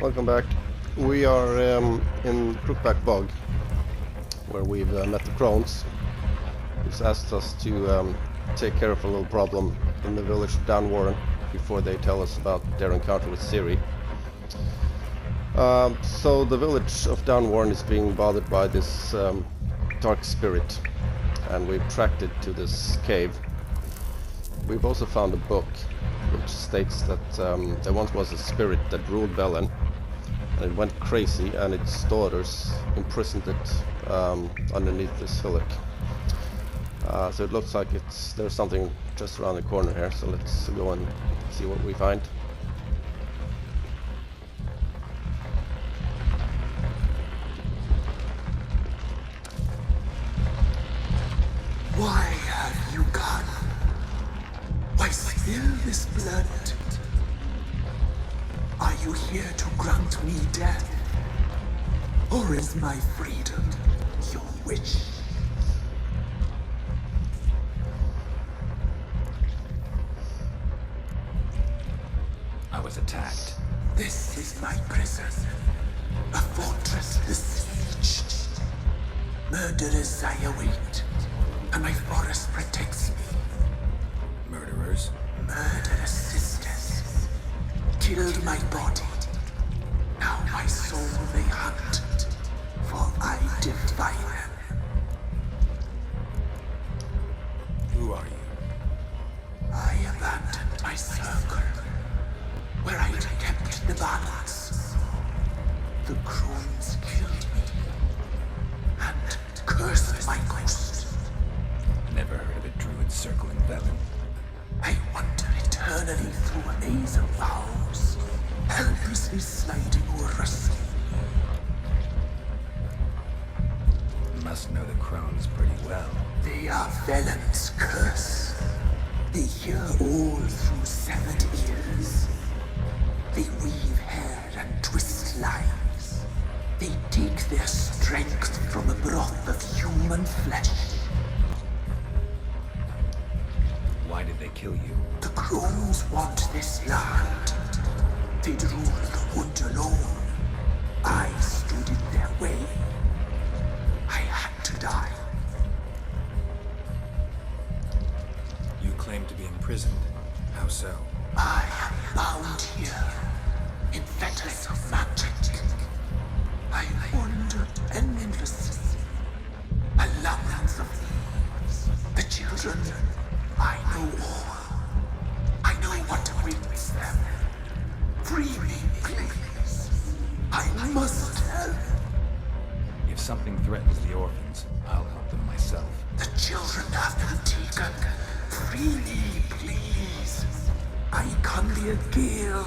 Welcome back. We are in Crookback Bog, where we've met the Crones, who's asked us to take care of a little problem in the village of Downwarren before they tell us about their encounter with Ciri. So the village of Downwarren is being bothered by this dark spirit, and we've tracked it to this cave. We've also found a book which states that there once was a spirit that ruled Velen, and it went crazy, and its daughters imprisoned it underneath this hillock. So it looks like there's something just around the corner here, so let's go and see what we find. Why have you come? Why spill this blood? Are you here to grant me death? Or is my freedom your wish? I was attacked. This is my prison. A fortress besieged. Murderers I await, and my forest protects me. Murderers? Murderous sisters killed my body. Now my soul they hunt, for I defy them. Who are you? I abandoned my circle, where I'd kept the balance. The Crones killed me, and cursed my ghost. Never heard of a druid circling Velen. I wander eternally through a maze of vows, helplessly sliding over a sea. You must know the Crones pretty well. They are Velen's curse. They hear all through severed ears. They weave hair and twist lives. They take their strength from a broth of human flesh. Why did they kill you? The Crones want this land. They'd rule the wood alone. I stood in their way. I had to die. You claim to be imprisoned. How so? I am bound here, in fetters of magic. I wandered endlessly, a labyrinth of thieves. The children, I know all. I know what awaits them. Free me, please. I must help. If something threatens the orphans, I'll help them myself. The children have been taken. Free me, please. I can be a gale,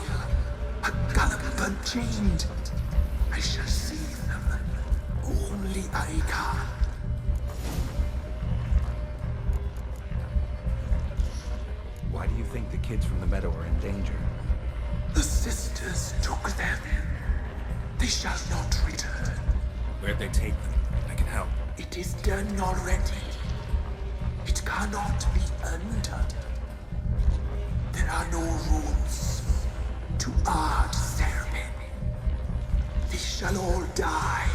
a gallop unchained. I shall save them. Only I can. Why do you think the kids from the meadow are in danger? The sisters took them. They shall not return. Where'd they take them? I can help. It is done already. It cannot be undone. There are no rules to our ceremony. They shall all die.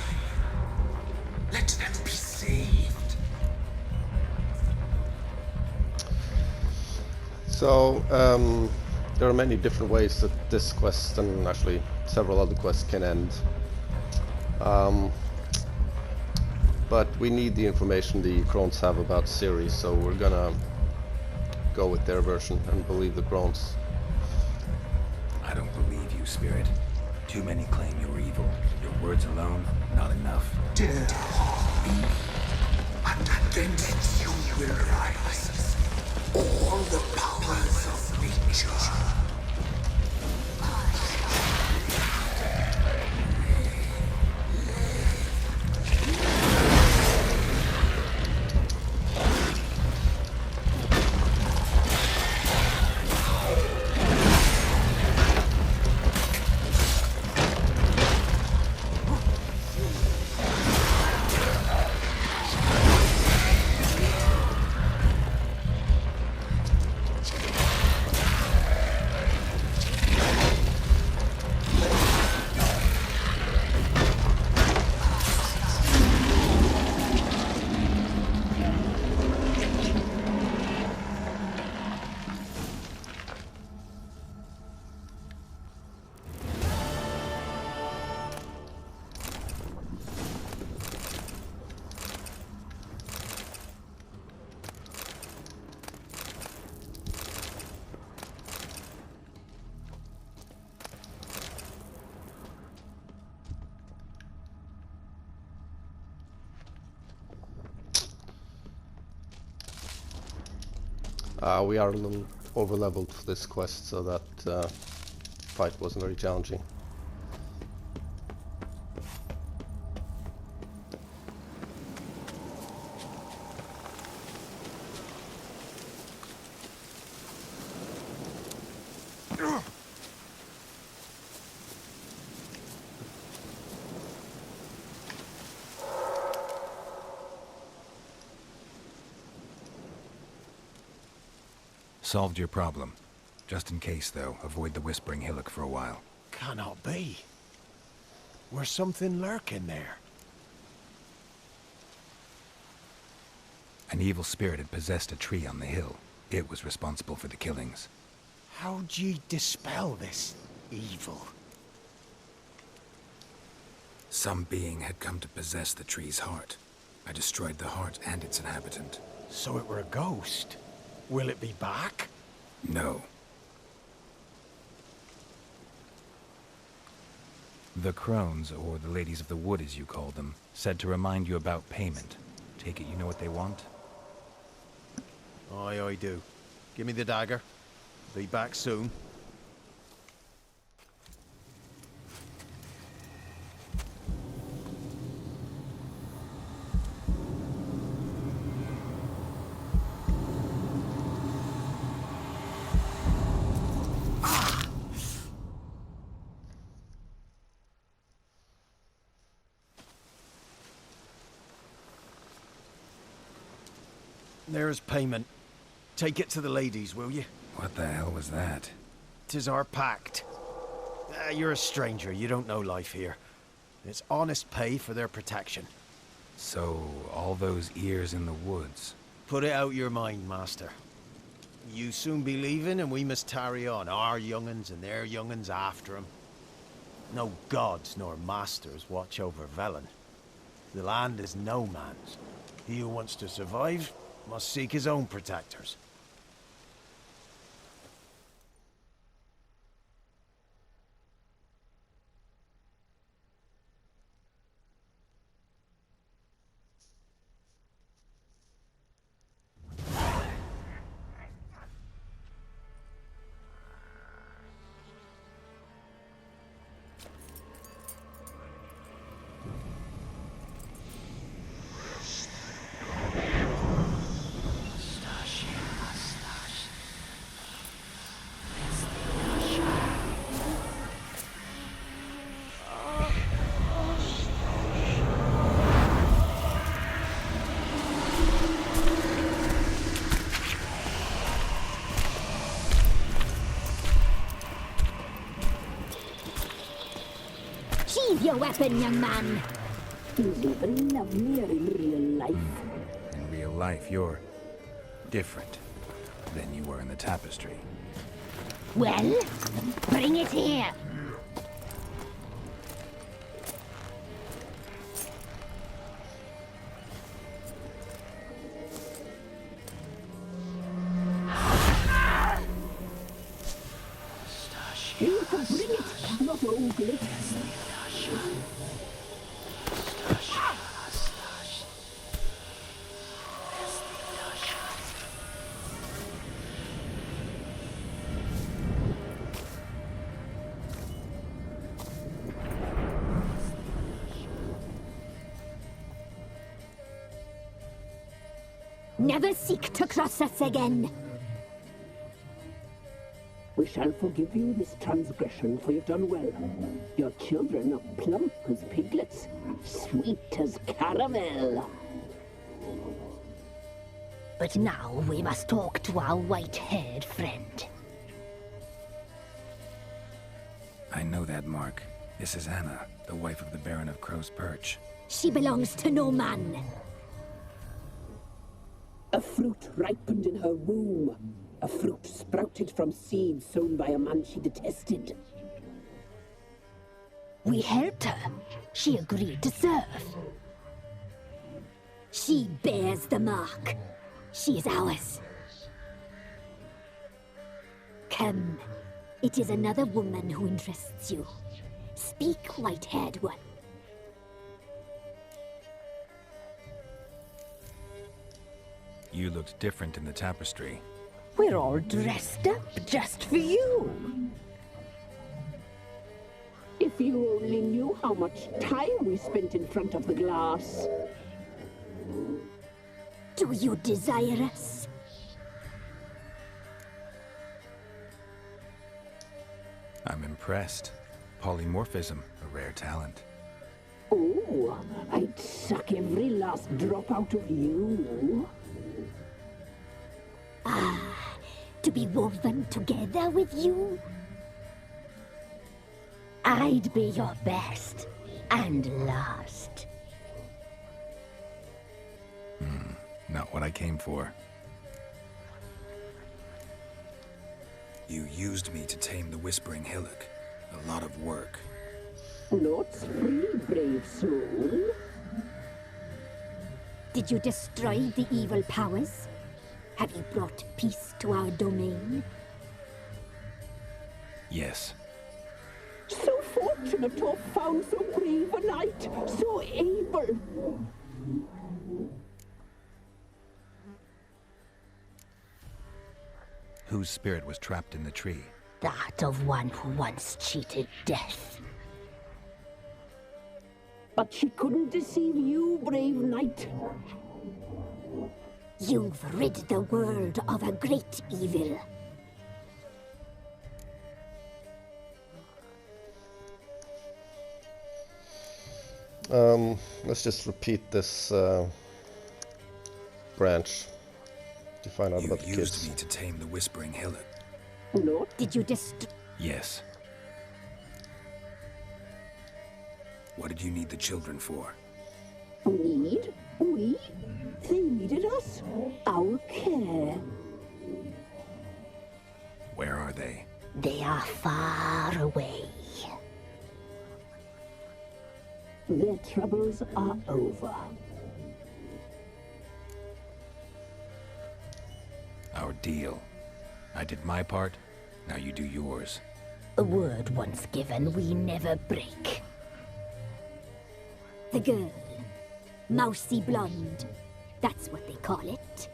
Let them be saved. So, there are many different ways that this quest and actually several other quests can end. But we need the information the Crones have about Ciri, so we're gonna go with their version and believe the Crones. I don't believe you, Spirit. Too many claim you're evil. Your words alone, not enough. Dare harm me, and against you will rise all the powers of nature. We are a little over-leveled for this quest, so that fight wasn't very challenging. Solved your problem. Just in case, though, avoid the Whispering Hillock for a while. Cannot be. Where's something lurking there? An evil spirit had possessed a tree on the hill. It was responsible for the killings. How'd ye dispel this evil? Some being had come to possess the tree's heart. I destroyed the heart and its inhabitant. So it were a ghost. Will it be back? No. The Crones, or the Ladies of the Wood as you call them, said to remind you about payment. Take it you know what they want? Aye, I do. Give me the dagger. Be back soon. There's payment. Take it to the ladies, will you? What the hell was that? 'Tis our pact. You're a stranger, you don't know life here. It's honest pay for their protection. So, all those ears in the woods. Put it out your mind, master. You soon be leaving and we must tarry on, our young'uns and their young'uns after 'em. No gods nor masters watch over Velen. The land is no man's. He who wants to survive must seek his own protectors. Sheathe your weapon, young man. He's even lovelier in real life. In real life, you're different than you were in the tapestry. Well, bring it here. You can bring it, not ogle it. Never seek to cross us again. We shall forgive you this transgression, for you've done well. Your children are plump as piglets, sweet as caramel. But now we must talk to our white-haired friend. I know that mark. This is Anna, the wife of the Baron of Crow's Perch. She belongs to no man. A fruit ripened in her womb. A fruit sprouted from seeds sown by a man she detested. We helped her. She agreed to serve. She bears the mark. She is ours. Come. It is another woman who interests you. Speak, white-haired one. You looked different in the tapestry. We're all dressed up just for you. If you only knew how much time we spent in front of the glass. Do you desire us? I'm impressed. Polymorphism, a rare talent. Oh, I'd suck every last drop out of you. To be woven together with you? I'd be your best and last. Not what I came for. You used me to tame the Whispering Hillock. A lot of work. Not free, brave soul. Did you destroy the evil powers? Have you brought peace to our domain? Yes. So fortunate to have found so brave a knight, so able. Whose spirit was trapped in the tree? That of one who once cheated death. But she couldn't deceive you, brave knight. You've rid the world of a great evil. Let's just repeat this branch to find out You about the used kids. me to tame the Whispering Hillock. No, Did you destroy... Yes. What did you need the children for? need? We? They needed us. Our care. Where are they? They are far away. Their troubles are over. Our deal. I did my part, now you do yours. A word once given, we never break. The girl. Mousy blonde. That's what they call it.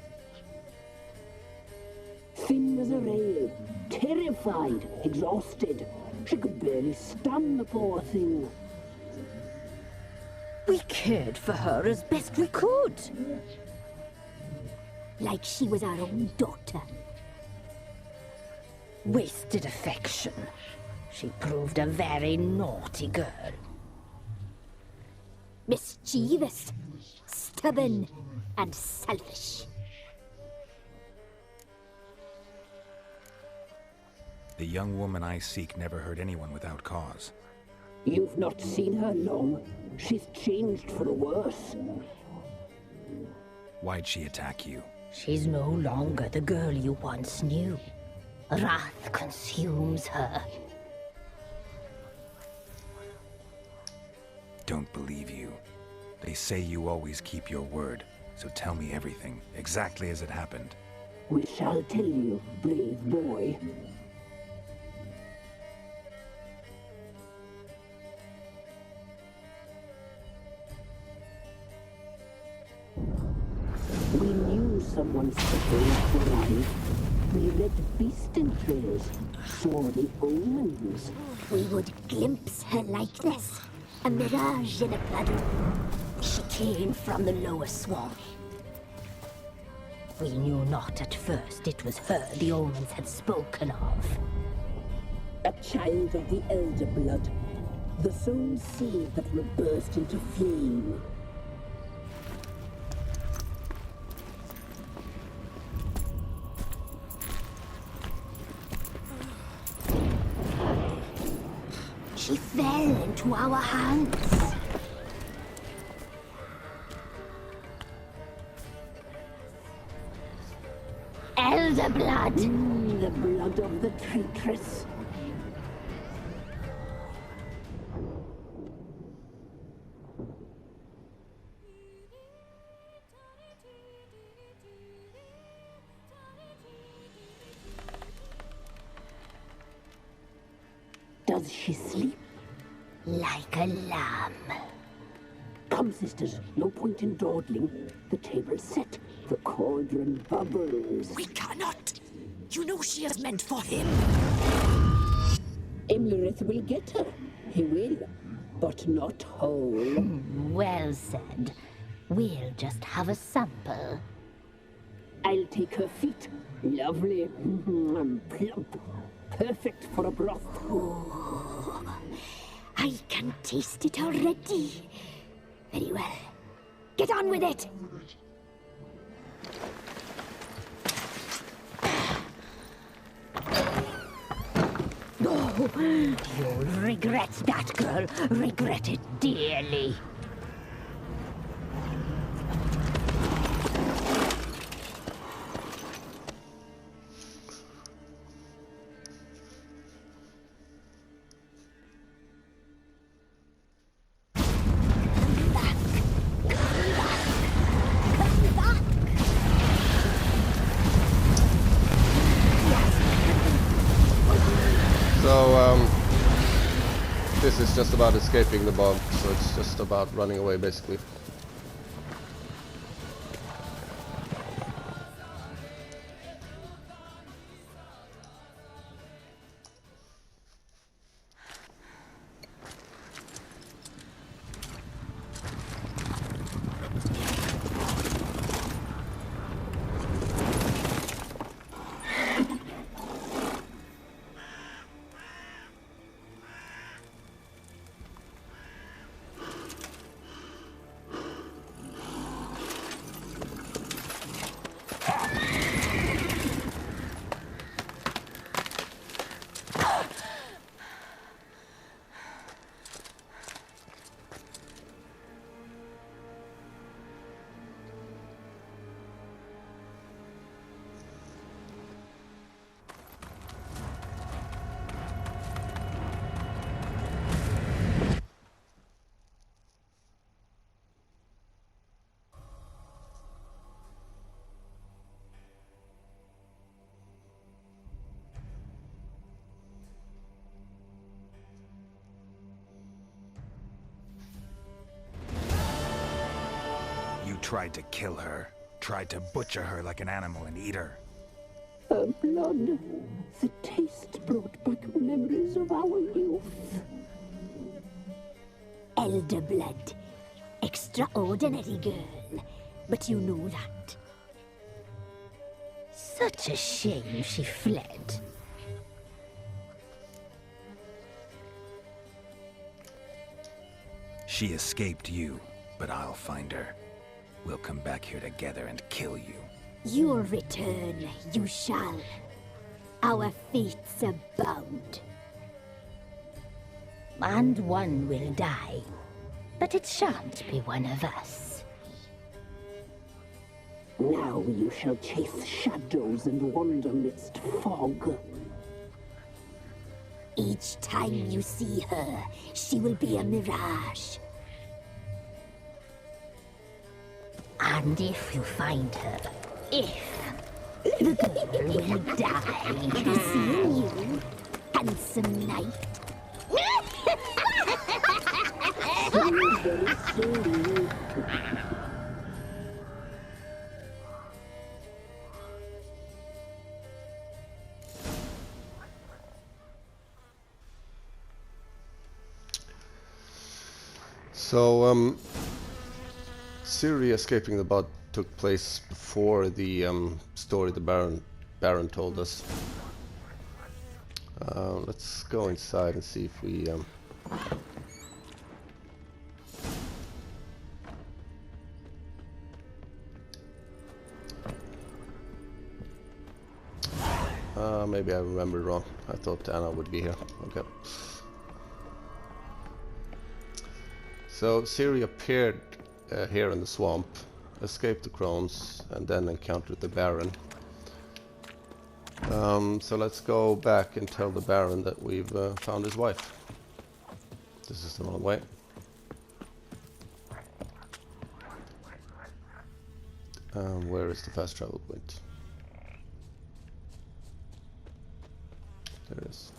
Thin as a rail, terrified, exhausted. She could barely stand, the poor thing. We cared for her as best we could. Like she was our own daughter. Wasted affection. She proved a very naughty girl. Mischievous, stubborn, and selfish. The young woman I seek never hurt anyone without cause. You've not seen her long. She's changed for the worse. Why'd she attack you? She's no longer the girl you once knew. Wrath consumes her. Don't believe you. They say you always keep your word, so tell me everything, exactly as it happened. We shall tell you, brave boy. We knew someone supposed to arrive. We read beast entrails, saw the omens. We would glimpse her likeness. A mirage in a puddle. She came from the lower swamp. We knew not at first it was her the omens had spoken of. A child of the elder blood. The soul seed that will burst into flame. She fell into our hands. Elder blood! The blood of the traitress. Does she sleep? Like a lamb. Come, sisters, no point in dawdling. The table's set, the cauldron bubbles. We cannot. You know she is meant for him. Imlerith will get her. He will, but not whole. Well said. We'll just have a sample. I'll take her feet. Lovely. Plump. Perfect for a broth. I can taste it already. Very well. Get on with it! Oh, you'll regret that, girl. Regret it dearly. So, this is just about escaping the bog, so it's just about running away, basically. Tried to kill her. Tried to butcher her like an animal and eat her. Her blood. The taste brought back memories of our youth. Elder blood. Extraordinary girl. But you know that. Such a shame she fled. She escaped you, but I'll find her. We'll come back here together and kill you. You'll return, you shall. Our fates are bound. And one will die. But it shan't be one of us. Now you shall chase shadows and wander midst fog. Each time you see her, she will be a mirage. And if you find her, the girl will die. Be seeing you, handsome knight. So, Ciri escaping the bog took place before the story the Baron told us. Let's go inside and see if we maybe I remembered wrong. I thought Anna would be here. Okay. So Ciri appeared here in the swamp, escaped the Crones, and then encountered the Baron. So let's go back and tell the Baron that we've found his wife. This is the wrong way. Where is the fast travel point? There it is.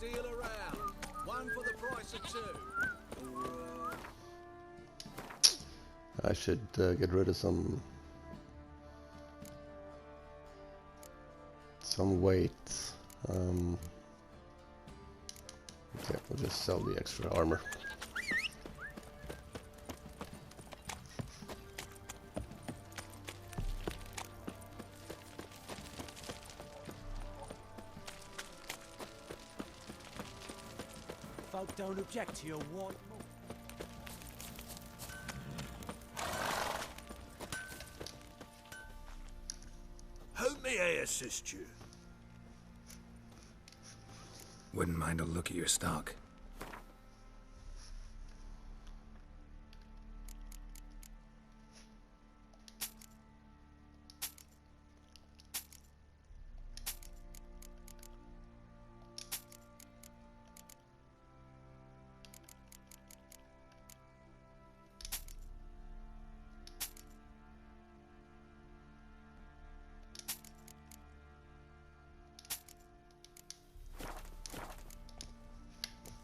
deal around. One for the price of two. I should get rid of some weight. Okay, we'll just sell the extra armor. Folk don't object to your white. Who may I assist you? Wouldn't mind a look at your stock.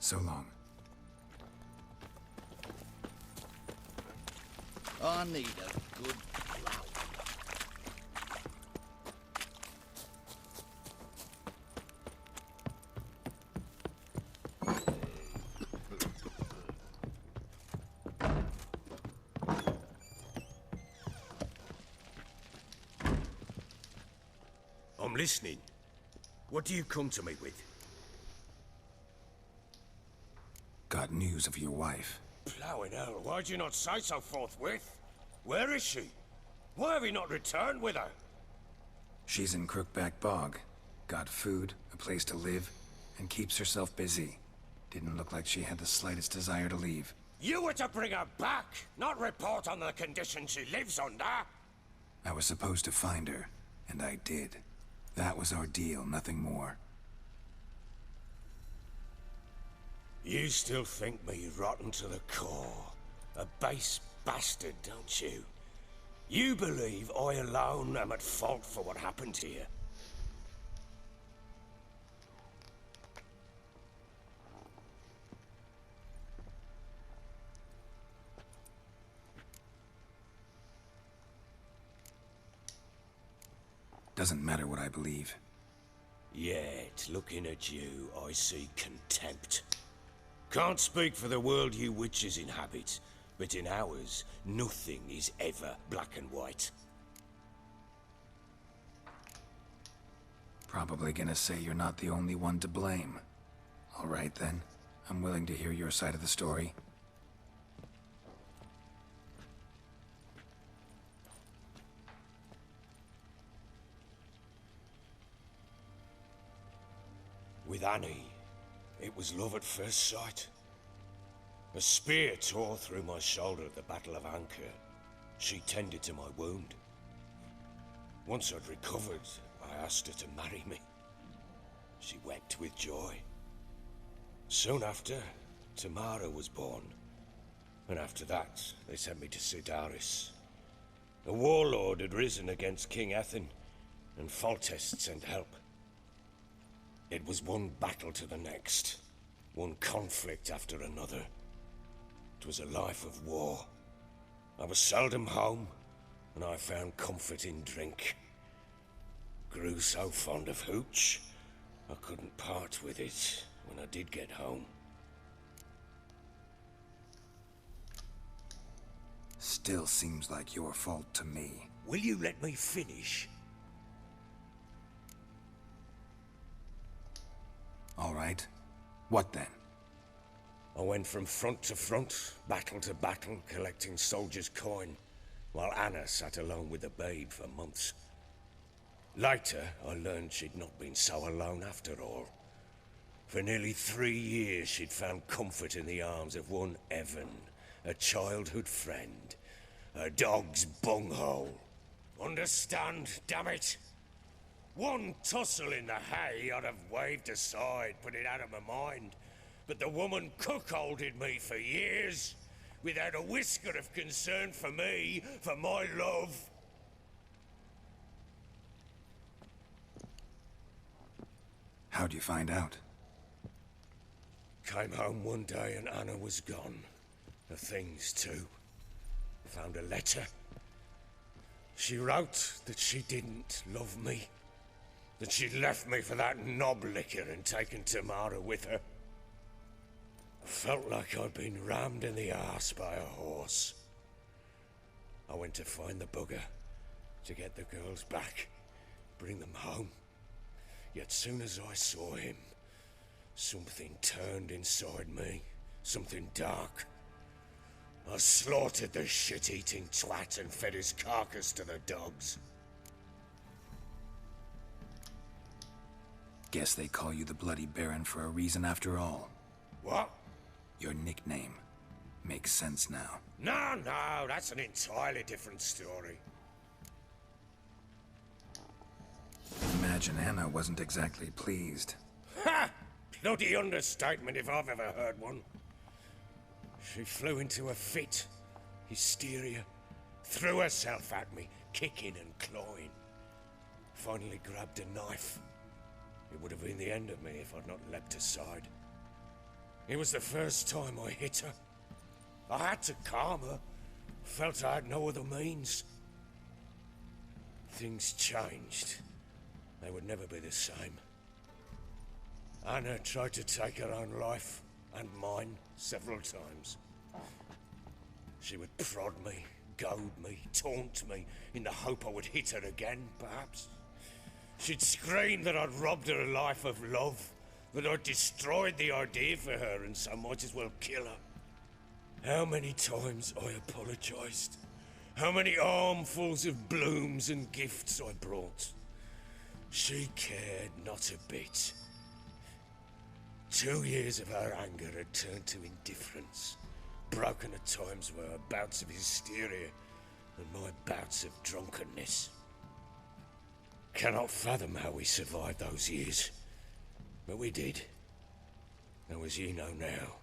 So long. I need a good plow. I'm listening. What do you come to me with? Got news of your wife. Plowing hell, why'd you not say so forthwith? Where is she? Why have you not returned with her? She's in Crookback Bog. Got food, a place to live, and keeps herself busy. Didn't look like she had the slightest desire to leave. You were to bring her back, not report on the conditions she lives under. I was supposed to find her, and I did. That was our deal, nothing more. You still think me rotten to the core. A base bastard, don't you? You believe I alone am at fault for what happened here. Doesn't matter what I believe. Yet, looking at you, I see contempt. Can't speak for the world you witches inhabit, but in ours, nothing is ever black and white. Probably gonna say you're not the only one to blame. All right then, I'm willing to hear your side of the story. With Annie, it was love at first sight. A spear tore through my shoulder at the Battle of Anchor. She tended to my wound. Once I'd recovered, I asked her to marry me. She wept with joy. Soon after, Tamara was born. And after that, they sent me to Sidaris. A warlord had risen against King Ethan, and Foltest sent help. It was one battle to the next, one conflict after another. It was a life of war. I was seldom home, and I found comfort in drink. Grew so fond of hooch, I couldn't part with it when I did get home. Still seems like your fault to me. Will you let me finish? All right. What then? I went from front to front, battle to battle, collecting soldiers' coin, while Anna sat alone with the babe for months. Later, I learned she'd not been so alone after all. For nearly 3 years, she'd found comfort in the arms of one Evan, a childhood friend, a dog's bunghole. Understand, damn it? One tussle in the hay I'd have waved aside, put it out of my mind. But the woman cuckolded me for years, without a whisker of concern for me, for my love. How'd you find out? Came home one day and Anna was gone. The things too. Found a letter. She wrote that she didn't love me. That she'd left me for that knob licker and taken Tamara with her. I felt like I'd been rammed in the arse by a horse. I went to find the bugger, to get the girls back, bring them home. Yet soon as I saw him, something turned inside me, something dark. I slaughtered the shit-eating twat and fed his carcass to the dogs. Guess they call you the Bloody Baron for a reason after all. What? Your nickname. Makes sense now. No, that's an entirely different story. Imagine Anna wasn't exactly pleased. Ha! Bloody understatement if I've ever heard one. She flew into a fit. Hysteria. Threw herself at me, kicking and clawing. Finally grabbed a knife. It would have been the end of me if I'd not leapt aside. It was the first time I hit her. I had to calm her. Felt I had no other means. Things changed. They would never be the same. Anna tried to take her own life, and mine, several times. She would prod me, goad me, taunt me, in the hope I would hit her again, perhaps. She'd scream that I'd robbed her life of love, that I'd destroyed the idea for her, and so might as well kill her. How many times I apologized. How many armfuls of blooms and gifts I brought. She cared not a bit. 2 years of her anger had turned to indifference, broken at times by her bouts of hysteria and my bouts of drunkenness. Cannot fathom how we survived those years, but we did. Though as you know now,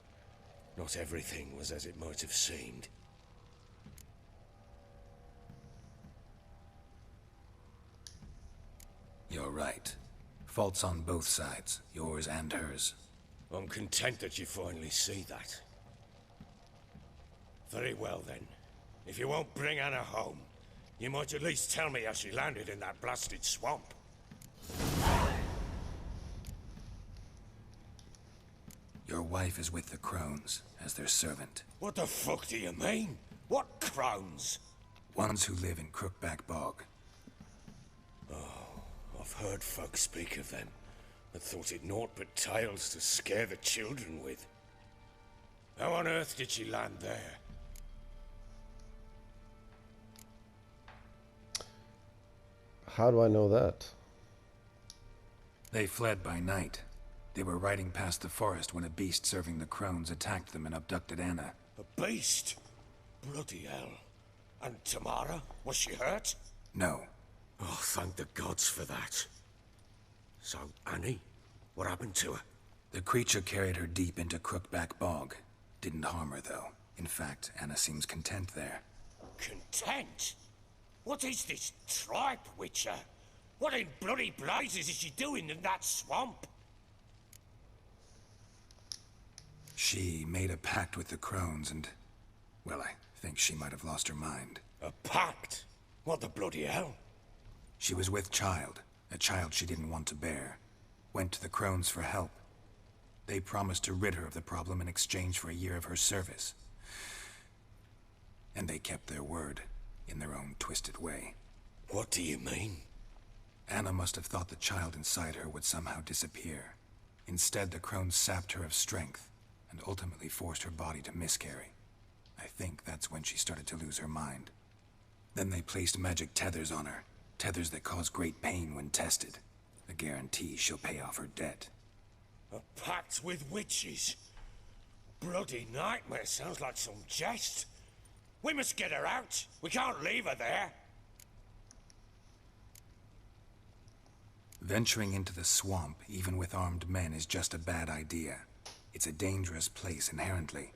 not everything was as it might have seemed. You're right. Faults on both sides, yours and hers. I'm content that you finally see that. Very well then. If you won't bring Anna home, you might at least tell me how she landed in that blasted swamp. Your wife is with the Crones, as their servant. What the fuck do you mean? What Crones? Ones who live in Crookback Bog. I've heard folk speak of them, but thought it naught but tales to scare the children with. How on earth did she land there? How do I know that? They fled by night. They were riding past the forest when a beast serving the Crones attacked them and abducted Anna. A beast? Bloody hell. And Tamara? Was she hurt? No. Oh, thank the gods for that. So, Annie? What happened to her? The creature carried her deep into Crookback Bog. Didn't harm her, though. In fact, Anna seems content there. Content? What is this tripe, Witcher? What in bloody blazes is she doing in that swamp? She made a pact with the Crones and... well, I think she might have lost her mind. A pact? What the bloody hell? She was with child, a child she didn't want to bear. Went to the Crones for help. They promised to rid her of the problem in exchange for a year of her service. And they kept their word, in their own twisted way. What do you mean? Anna must have thought the child inside her would somehow disappear. Instead, the Crones sapped her of strength, and ultimately forced her body to miscarry. I think that's when she started to lose her mind. Then they placed magic tethers on her. Tethers that cause great pain when tested. A guarantee she'll pay off her debt. A pact with witches? Bloody nightmare, sounds like some jest. We must get her out. We can't leave her there. Venturing into the swamp, even with armed men, is just a bad idea. It's a dangerous place inherently,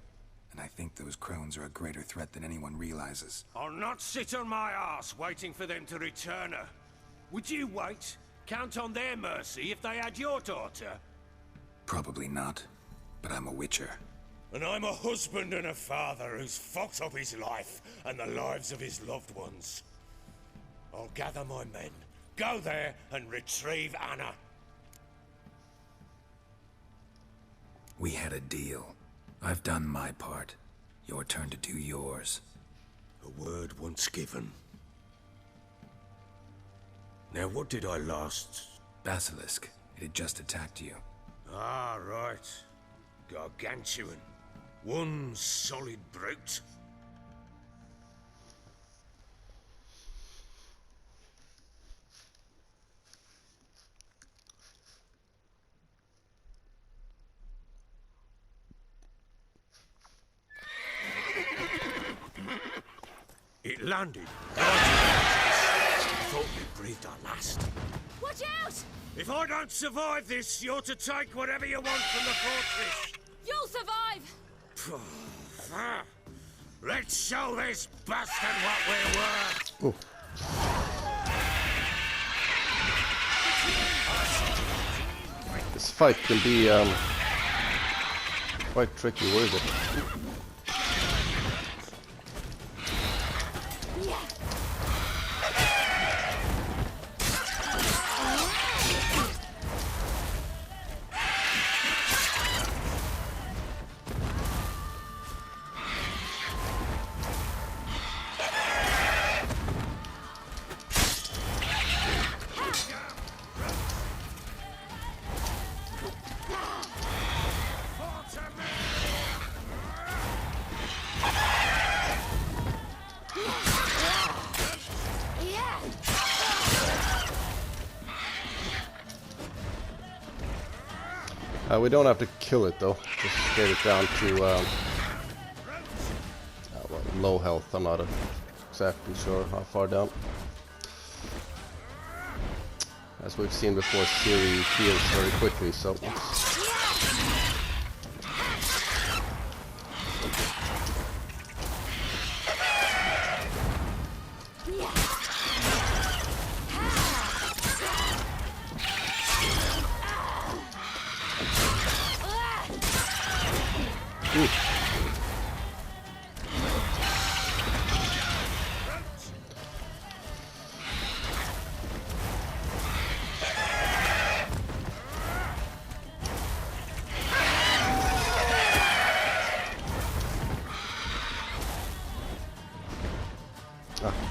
and I think those Crones are a greater threat than anyone realizes. I'll not sit on my arse waiting for them to return her. Would you wait? Count on their mercy if they had your daughter? Probably not. but I'm a witcher. And I'm a husband and a father who's fucked up his life and the lives of his loved ones. I'll gather my men, go there and retrieve Anna. We had a deal. I've done my part. Your turn to do yours. A word once given. Now what did I last... Basilisk. It had just attacked you. Ah, right. Gargantuan. One solid brute. It landed. Thought we breathed our last. Watch out! If I don't survive this, you're to take whatever you want from the fortress. You'll survive! Let's show this bastard what we're worth. This fight can be quite tricky, is it? We don't have to kill it though, just get it down to well, low health. I'm not exactly sure how far down. As we've seen before, Ciri heals very quickly, so...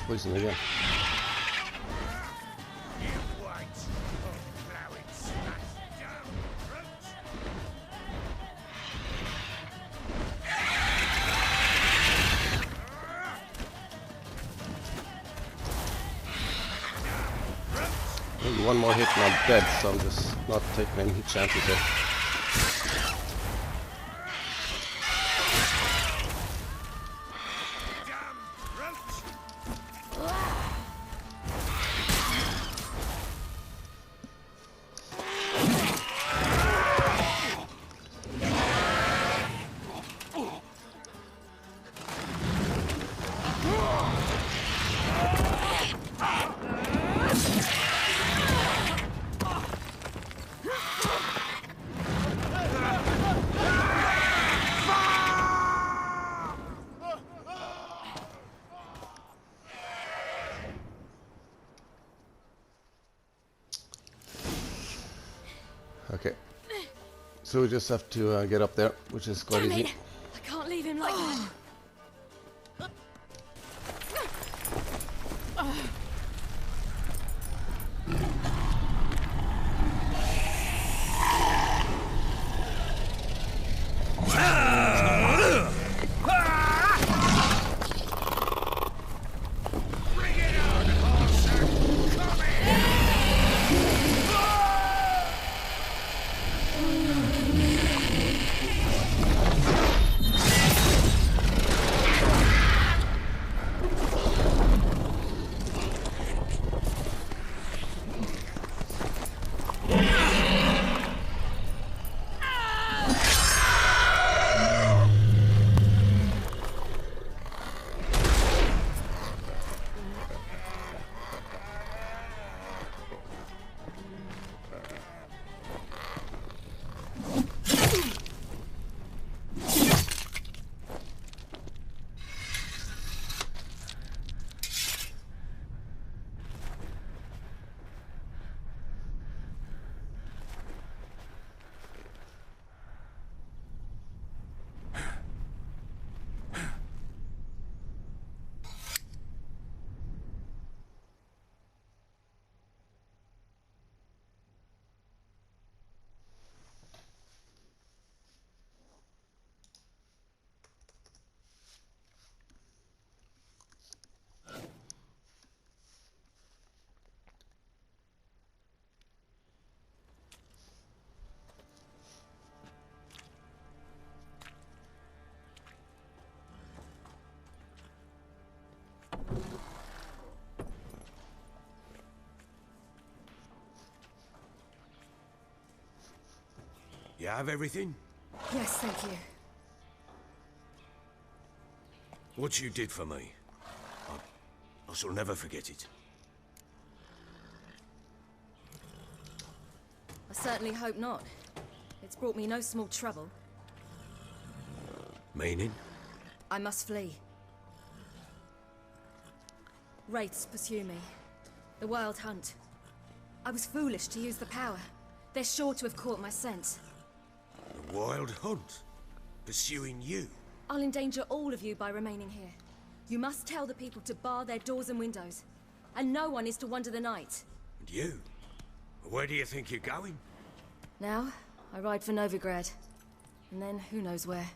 Poison again. Maybe one more hit and I'm dead, so I'm just not taking any chances here. Okay, so we just have to get up there, which is quite easy. I can't leave him like that. You have everything? Yes, thank you. What you did for me, I shall never forget it. I certainly hope not. It's brought me no small trouble. Meaning? I must flee. Wraiths pursue me. The Wild Hunt. I was foolish to use the power. They're sure to have caught my scent. The Wild Hunt? Pursuing you? I'll endanger all of you by remaining here. You must tell the people to bar their doors and windows. And no one is to wander the night. And you? Where do you think you're going? Now, I ride for Novigrad. And then who knows where.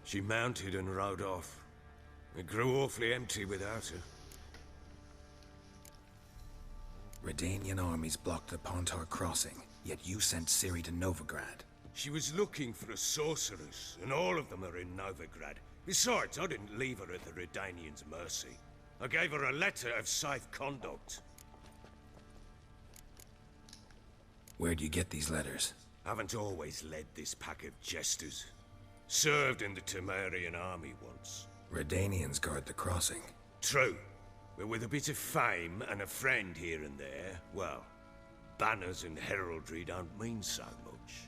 She mounted and rode off. It grew awfully empty without her. Redanian armies blocked the Pontar crossing, yet you sent Ciri to Novigrad. She was looking for a sorceress, and all of them are in Novigrad. Besides, I didn't leave her at the Redanians' mercy. I gave her a letter of safe conduct. Where'd you get these letters? Haven't always led this pack of jesters. Served in the Temerian army once. Redanians guard the crossing. True. But with a bit of fame and a friend here and there, well, banners and heraldry don't mean so much.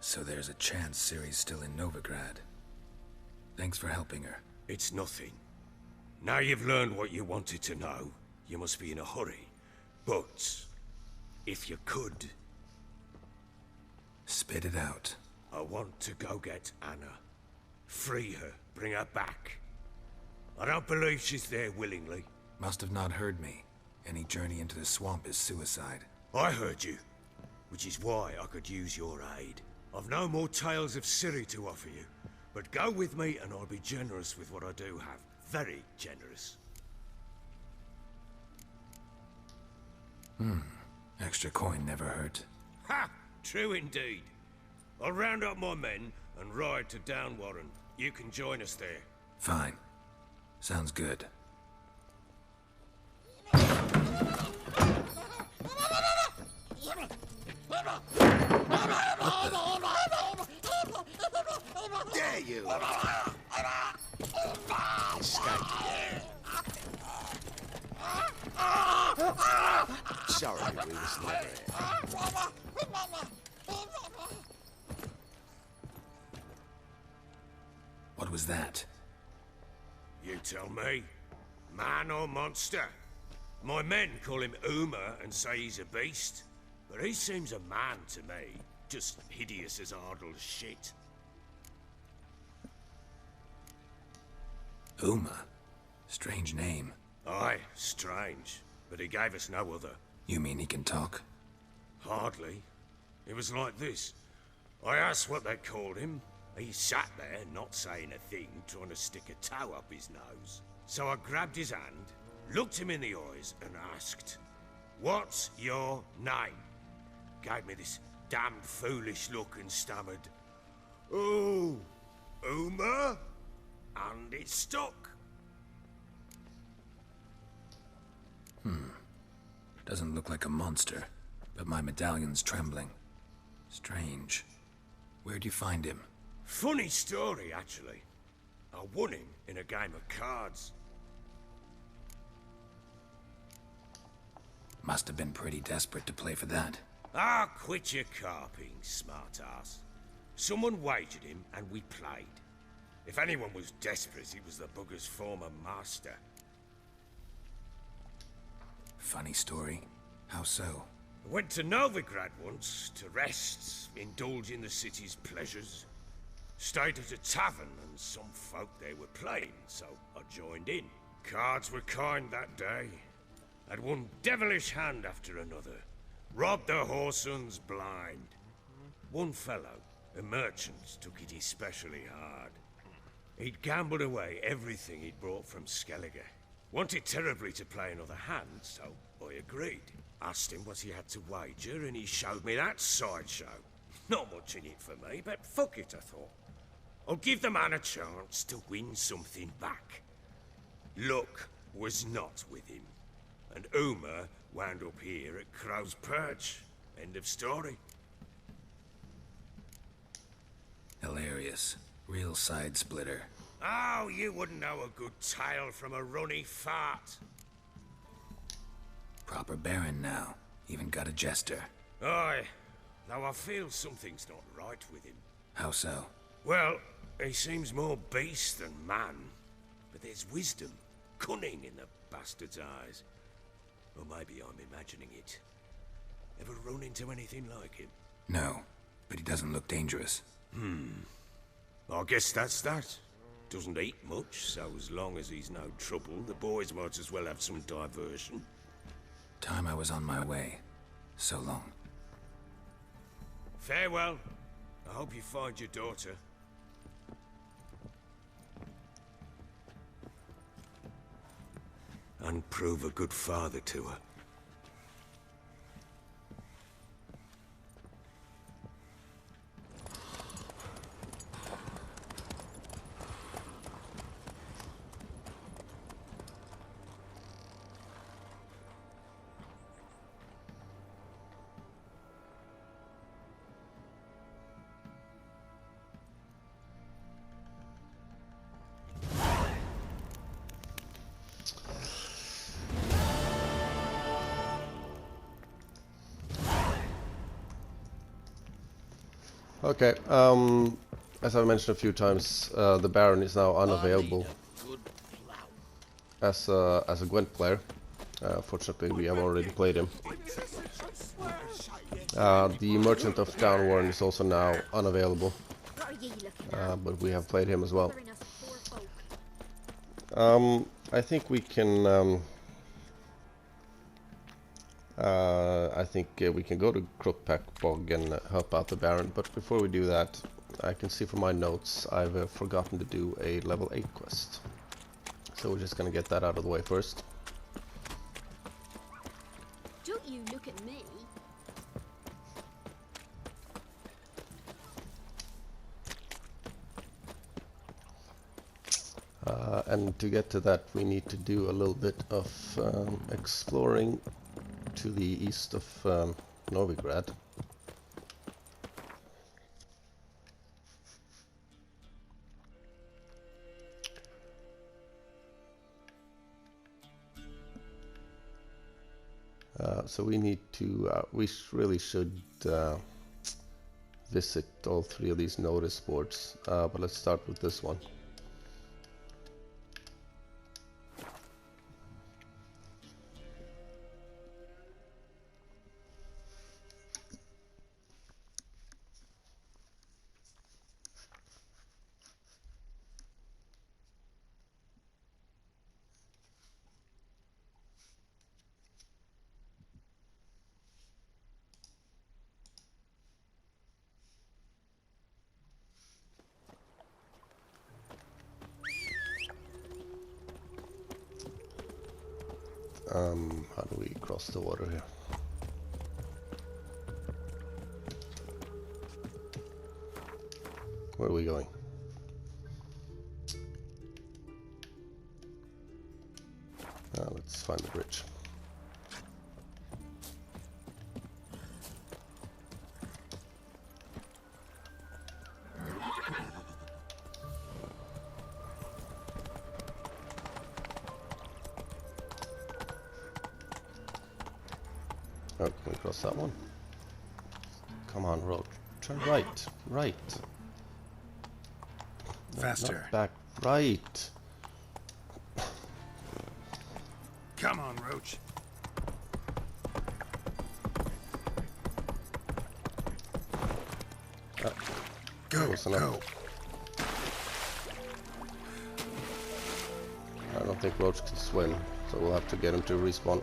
So there's a chance Ciri's still in Novigrad. Thanks for helping her. It's nothing. Now you've learned what you wanted to know, you must be in a hurry. But, if you could... Spit it out. I want to go get Anna. Free her, bring her back. I don't believe she's there willingly. Must have not heard me. Any journey into the swamp is suicide. I heard you, which is why I could use your aid. I've no more tales of Ciri to offer you, but go with me and I'll be generous with what I do have. Very generous. Extra coin never hurt. Ha! True indeed. I'll round up my men and ride to Downwarren. You can join us there. Fine. Sounds good. Dare you! Sorry, we was never here. What was that? You tell me. Man or monster? My men call him Uma and say he's a beast. But he seems a man to me. Just hideous as Ardle's shit. Uma? Strange name. Aye, strange. But he gave us no other. You mean he can talk? Hardly. It was like this. I asked what they called him. He sat there, not saying a thing, trying to stick a toe up his nose. So I grabbed his hand, looked him in the eyes, and asked, "What's your name?" Gave me this damned foolish look and stammered, "Oh, Uma?" And it stuck. Doesn't look like a monster, but my medallion's trembling. Strange. Where'd you find him? Funny story, actually. I won him in a game of cards. Must have been pretty desperate to play for that. Ah, quit your carping, smart-ass. Someone wagered him, and we played. If anyone was desperate, it was the bugger's former master. Funny story. How so? I went to Novigrad once, to rest, indulge in the city's pleasures. Stayed at a tavern, and some folk there were playing, so I joined in. Cards were kind that day. Had one devilish hand after another. Robbed the whoresun's blind. One fellow, The merchants took it especially hard. He'd gambled away everything he'd brought from Skellige. Wanted terribly to play another hand, so I agreed. Asked him what he had to wager, and he showed me that sideshow. Not much in it for me, but fuck it, I thought. I'll give the man a chance to win something back. Luck was not with him, and Uma wound up here at Crow's Perch. End of story. Hilarious. Real side splitter. Oh, you wouldn't know a good tale from a runny fart. Proper baron now. Even got a jester. Aye, though I feel something's not right with him. How so? Well, he seems more beast than man. But there's wisdom, cunning in the bastard's eyes. Or maybe I'm imagining it. Ever run into anything like him? No, but he doesn't look dangerous. I guess that's that. Doesn't eat much, so as long as he's no trouble, the boys might as well have some diversion. Time I was on my way. So long. Farewell. I hope you find your daughter. And prove a good father to her. Okay, as I mentioned a few times, the Baron is now unavailable as a Gwent player. Fortunately, we have already played him. The Merchant of Downwarn is also now unavailable, but we have played him as well. I think we can. We can go to Crookpack Bog and help out the Baron, but before we do that, I can see from my notes I've forgotten to do a level 8 quest. So we're just gonna get that out of the way first. Don't you look at me. And to get to that, we need to do a little bit of exploring to the east of Novigrad. So we need to, really should visit all 3 of these notice boards, but let's start with this one. How do we cross the water here? Where are we going? Let's find the bridge. Oh, can we cross that one? Come on, road. Turn right. Right. No, Faster. not back. Right. Come on, Roach. Go, Close enough. go. I don't think Roach can swim, so we'll have to get him to respawn.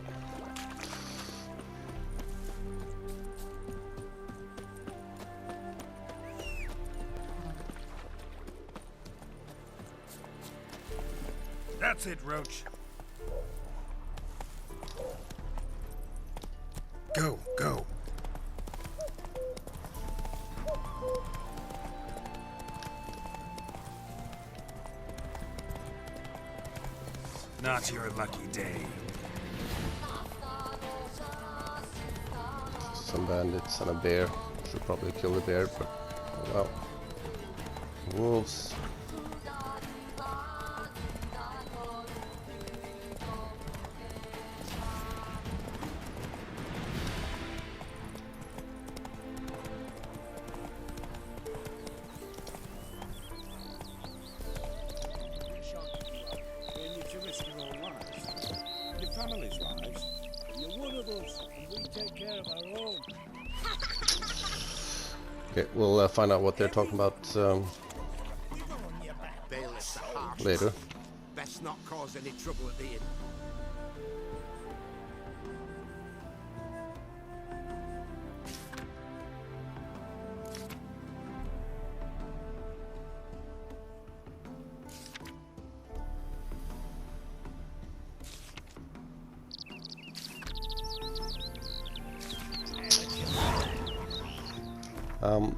That's it, Roach. Go, go. Not your lucky day. Some bandits and a bear. Should probably kill the bear, but oh well. Wolves. Okay, we'll find out what they're talking about later. Best not cause any trouble at the inn.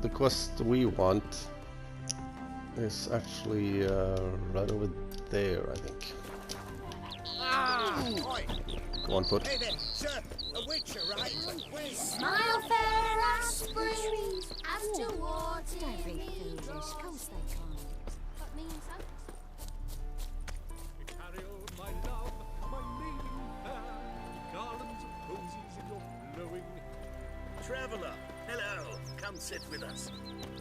The quest we want is actually right over there, I think. Go on foot. Hey there, sir, a witcher, right? Smile fair as spring, as towards every foolish coast they climb. That means Carry on, my love, my maiden fair, garlands of posies in your blowing. Traveler, hello. Come sit with us.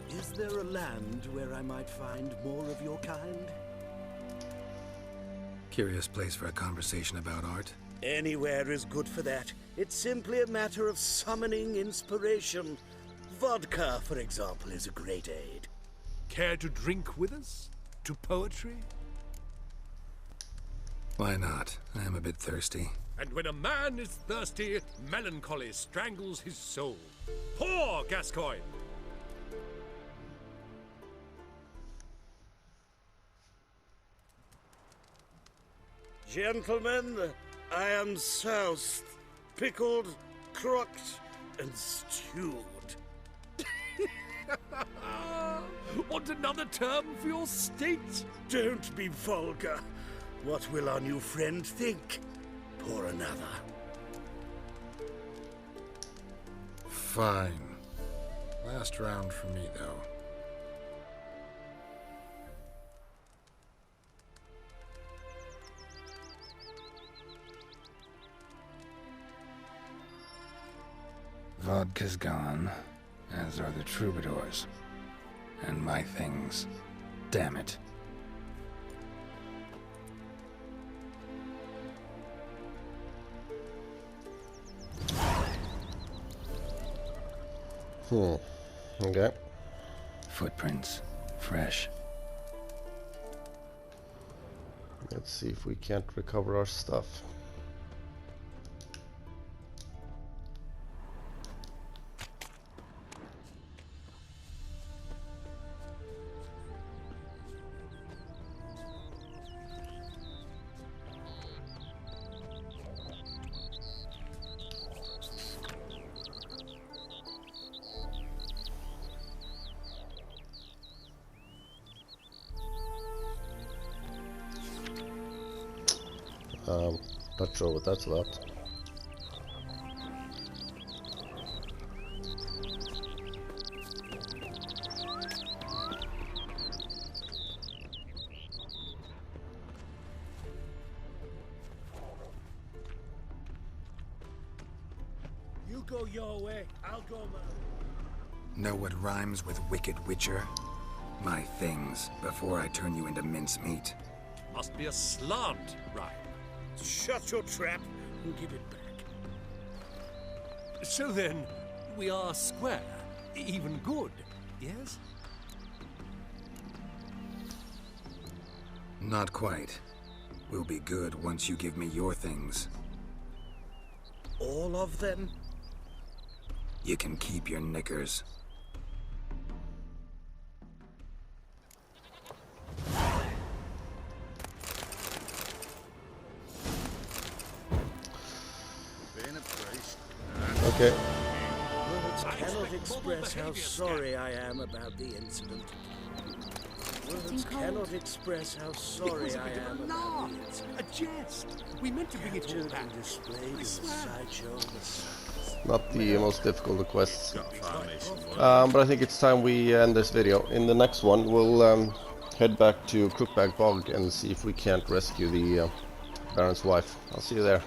Is there a land where I might find more of your kind? Curious place for a conversation about art. Anywhere is good for that. It's simply a matter of summoning inspiration. Vodka, for example, is a great aid. Care to drink with us? To poetry? Why not? I am a bit thirsty. And when a man is thirsty, melancholy strangles his soul. Poor Gascoigne! Gentlemen, I am soused, pickled, crocked, and stewed. Want another term for your state? Don't be vulgar. What will our new friend think? Pour another. Fine. Last round for me, though. Vodka's gone, as are the troubadours. And my things. Damn it. Okay. Footprints. Fresh. Let's see if we can't recover our stuff. Not sure what that's about. You go your way, I'll go mine. Know what rhymes with wicked witcher? My things, before I turn you into mincemeat. Must be a slant rhyme. Shut your trap and give it back. So then, we are square, even good, yes? Not quite. We'll be good once you give me your things. All of them? You can keep your knickers. Okay. Words cannot express how sorry I am about the incident. Words cannot express how sorry I am about the incident. A jest. We meant to bring it all back. Displayed in the sideshow. Not the most difficult of quests. But I think it's time we end this video. In the next one, we'll head back to Crookback Bog and see if we can't rescue the Baron's wife. I'll see you there.